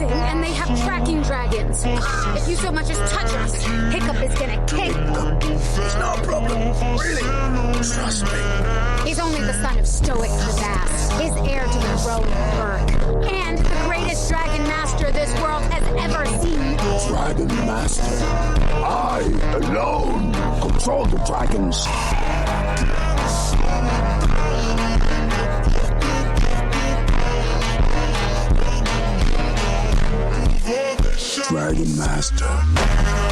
amazing, and they have tracking dragons. If you so much as touch us, Hiccup is gonna kick. It's no problem. Really. Trust me. He's only the son of Stoic the Vast, his heir to the throne of Berk, and the greatest dragon master this world has ever seen. Dragon Master. I, alone, control the dragons. Dragon Master.